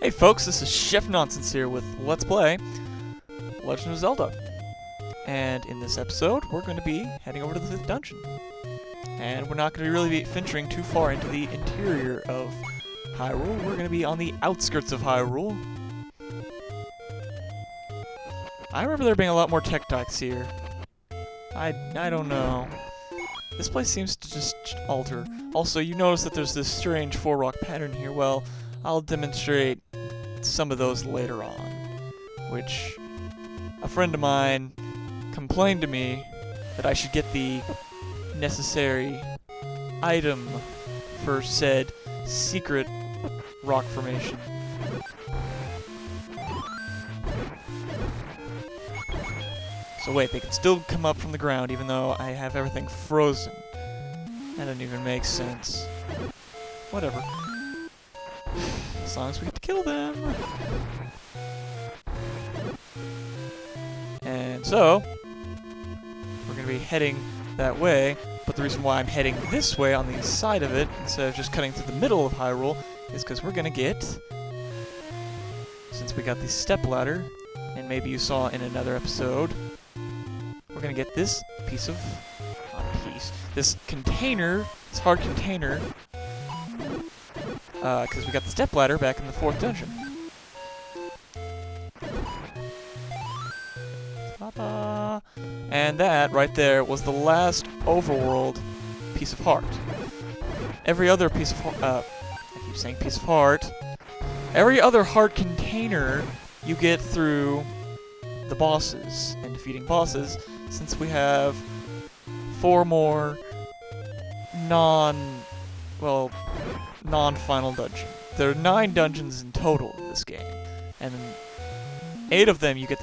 Hey folks, this is Chef Nonsense here with Let's Play Legend of Zelda. And in this episode, we're going to be heading over to the 5th dungeon. And we're not going to really be venturing too far into the interior of Hyrule. We're going to be on the outskirts of Hyrule. I remember there being a lot more Tektites here. I don't know. This place seems to just alter. Also, you notice that there's this strange 4-rock pattern here. Well, I'll demonstrate some of those later on, which a friend of mine complained to me that I should get the necessary item for said secret rock formation. So wait, they can still come up from the ground even though I have everything frozen. That doesn't even make sense. Whatever. As long as we get to kill them. And so, we're going to be heading that way, but the reason why I'm heading this way on the side of it, instead of just cutting through the middle of Hyrule, is because we're going to get, since we got the stepladder, and maybe you saw in another episode, we're going to get this piece of, this container, this hard container, because we got the stepladder back in the 4th dungeon. Ta-da! And that, right there, was the last overworld piece of heart. Every other piece of heart, I keep saying piece of heart. Every other heart container you get through the bosses and defeating bosses, since we have 4 more non-final dungeon. There are 9 dungeons in total in this game, and 8 of them you get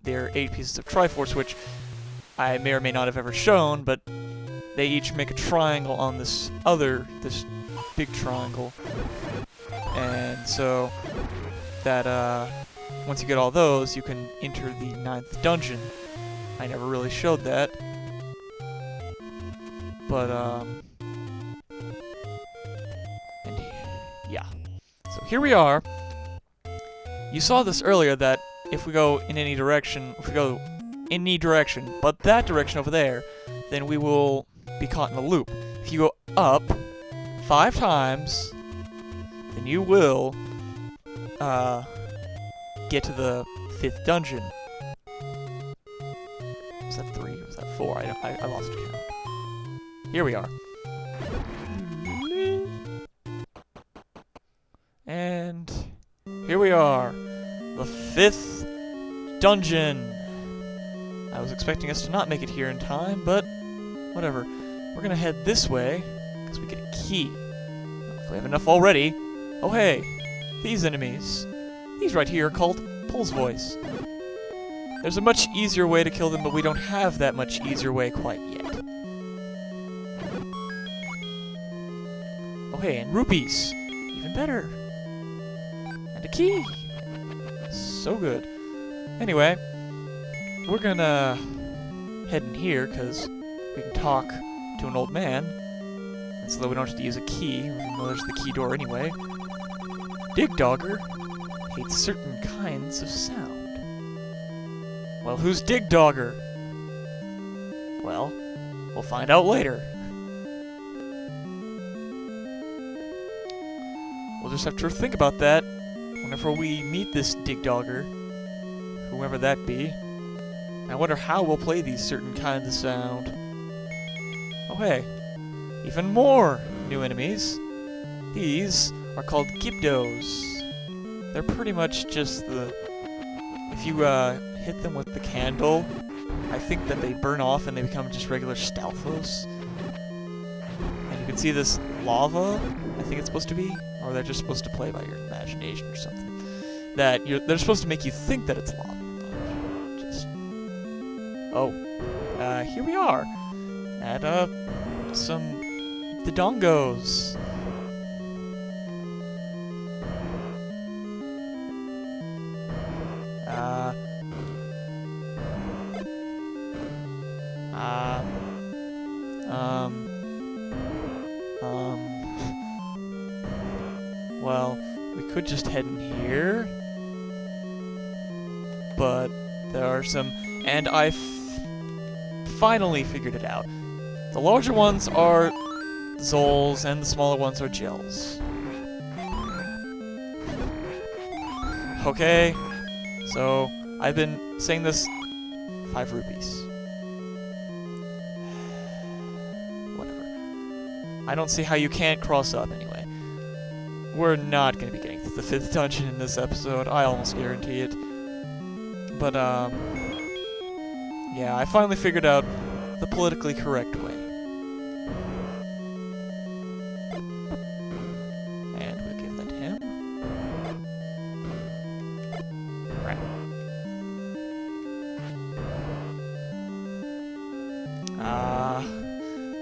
there are 8 pieces of Triforce, which I may or may not have ever shown, but they each make a triangle on this big triangle, and so that once you get all those, you can enter the 9th dungeon. I never really showed that, but and yeah. So here we are. You saw this earlier that if we go in any direction, but that direction over there, then we will be caught in a loop. If you go up 5 times, then you will get to the 5th dungeon. Was that 3? Was that 4? I lost count. Here we are. And here we are. The 5th dungeon. I was expecting us to not make it here in time, but whatever. We're gonna head this way, because we get a key. If we have enough already. Oh hey, these enemies. These right here are called Pulse Voice. There's a much easier way to kill them, but we don't have that much easier way quite yet. Okay, and rupees. Even better. And a key. So good. Anyway, we're gonna head in here, because we can talk to an old man. And so that we don't have to use a key, even though there's the key door anyway. Digdogger hates certain kinds of sound. Well, who's Digdogger? Well, we'll find out later. We'll just have to think about that whenever we meet this Digdogger, whoever that be. I wonder how we'll play these certain kinds of sound. Oh hey, even more new enemies. These are called Gibdos. They're pretty much just if you hit them with the candle, I think that they burn off and they become just regular Stalfos. And you can see this lava, I think it's supposed to be, or they're just supposed to play by your imagination or something. They're supposed to make you think that it's lava. Here we are at the Dongos. Well, we could just head in here. But there are some... And I finally figured it out. The larger ones are Zols, and the smaller ones are Gels. Okay, so I've been saying this 5 rupees. Whatever. I don't see how you can't cross up anyway. We're not going to be getting to the 5th dungeon in this episode, I almost guarantee it. But, yeah, I finally figured out the politically correct way. And we'll give that to him. Right.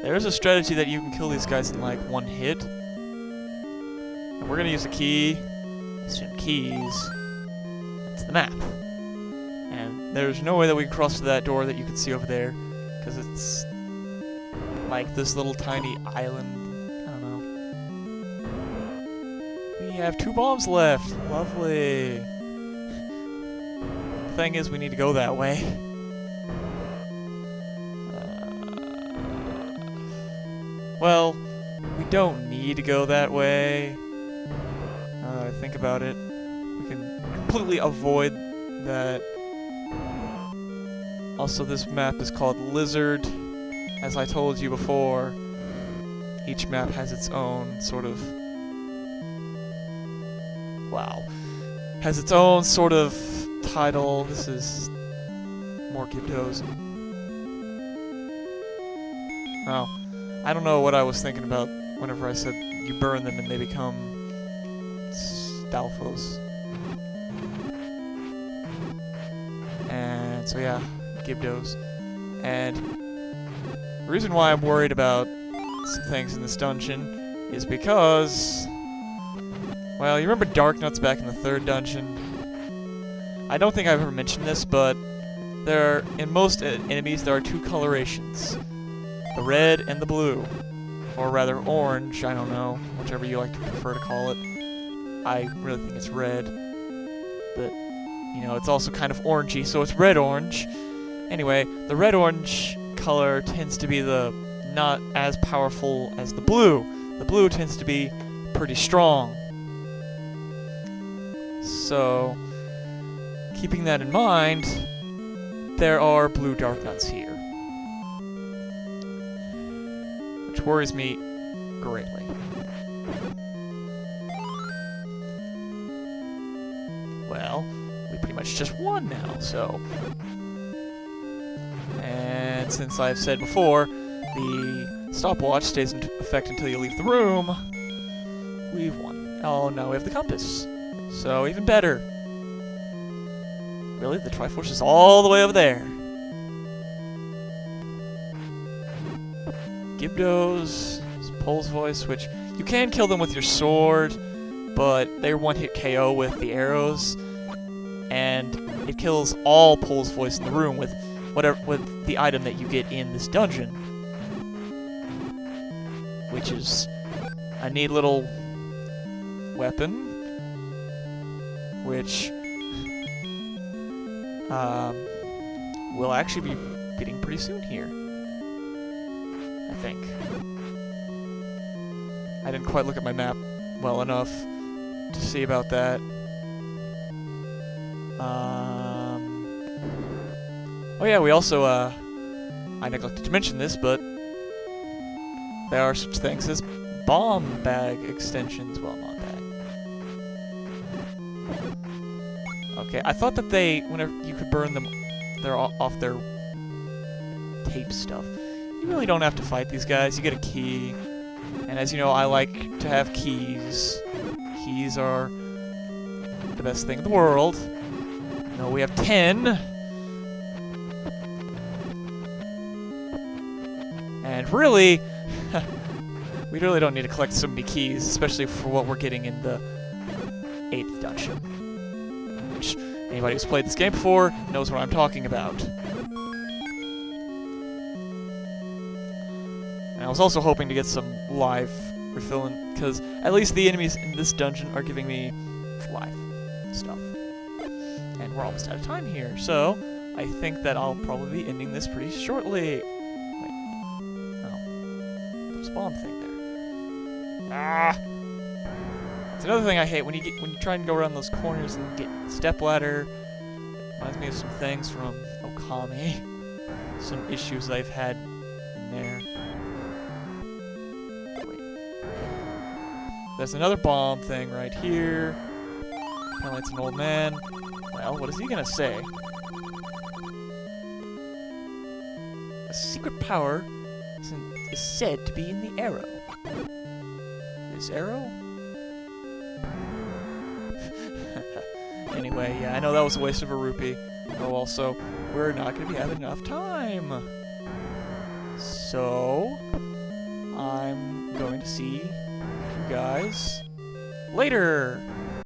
There's a strategy that you can kill these guys in, like, 1 hit. And we're gonna use a key. Assume keys. That's the map. And there's no way that we can cross to that door that you can see over there, because it's like this little tiny island. I don't know. We have 2 bombs left. Lovely. The thing is, we need to go that way. Well, we don't need to go that way. Think about it. We can completely avoid that. Also, this map is called Lizard. As I told you before, each map has its own sort of... Wow. Has its own sort of title. This is more Gibdos. Oh. I don't know what I was thinking about whenever I said you burn them and they become Stalfos. And so yeah, Gibdos. And the reason why I'm worried about some things in this dungeon is because, well, you remember Darknuts back in the 3rd dungeon? I don't think I've ever mentioned this, but in most enemies there are 2 colorations. The red and the blue. Or rather, orange, I don't know. Whichever you like to prefer to call it. I really think it's red. But, you know, it's also kind of orangey, so it's red-orange. Anyway, the red-orange color tends to be the not as powerful as the blue. The blue tends to be pretty strong. So, keeping that in mind, there are blue Darknuts here. Which worries me greatly. Well, we pretty much just won now, so... And since I've said before, the stopwatch stays in effect until you leave the room, we've won. Oh, now we have the compass. So, even better. Really? The Triforce is all the way over there. Gibdos, Pole's Voice, which you can kill them with your sword, but they're 1-hit KO with the arrows, and it kills all Pole's Voice in the room with the item that you get in this dungeon, which is a neat little weapon, which we'll actually be getting pretty soon here. I think. I didn't quite look at my map well enough to see about that. Oh yeah, we also, I neglected to mention this, but there are such things as bomb bag extensions. Well, not bag. Okay, I thought that whenever you could burn them, they're off their tape stuff. You really don't have to fight these guys. You get a key. And as you know, I like to have keys. Keys are the best thing in the world. No, we have 10. And really, we really don't need to collect so many keys, especially for what we're getting in the 8th dungeon. Which, anybody who's played this game before knows what I'm talking about. And I was also hoping to get some live refilling, because at least the enemies in this dungeon are giving me life stuff. And we're almost out of time here, so I think that I'll probably be ending this pretty shortly. Wait. Oh. There's a bomb thing there. Ah! It's another thing I hate when you try and go around those corners and get stepladder. Reminds me of some things from Okami. Some issues I've had in there. Wait. There's another bomb thing right here. Apparently it's an old man. Well, what is he gonna say? A secret power is said to be in the arrow. This arrow? Anyway, yeah, I know that was a waste of a rupee. Oh, also, we're not going to be having enough time. So, I'm going to see you guys later.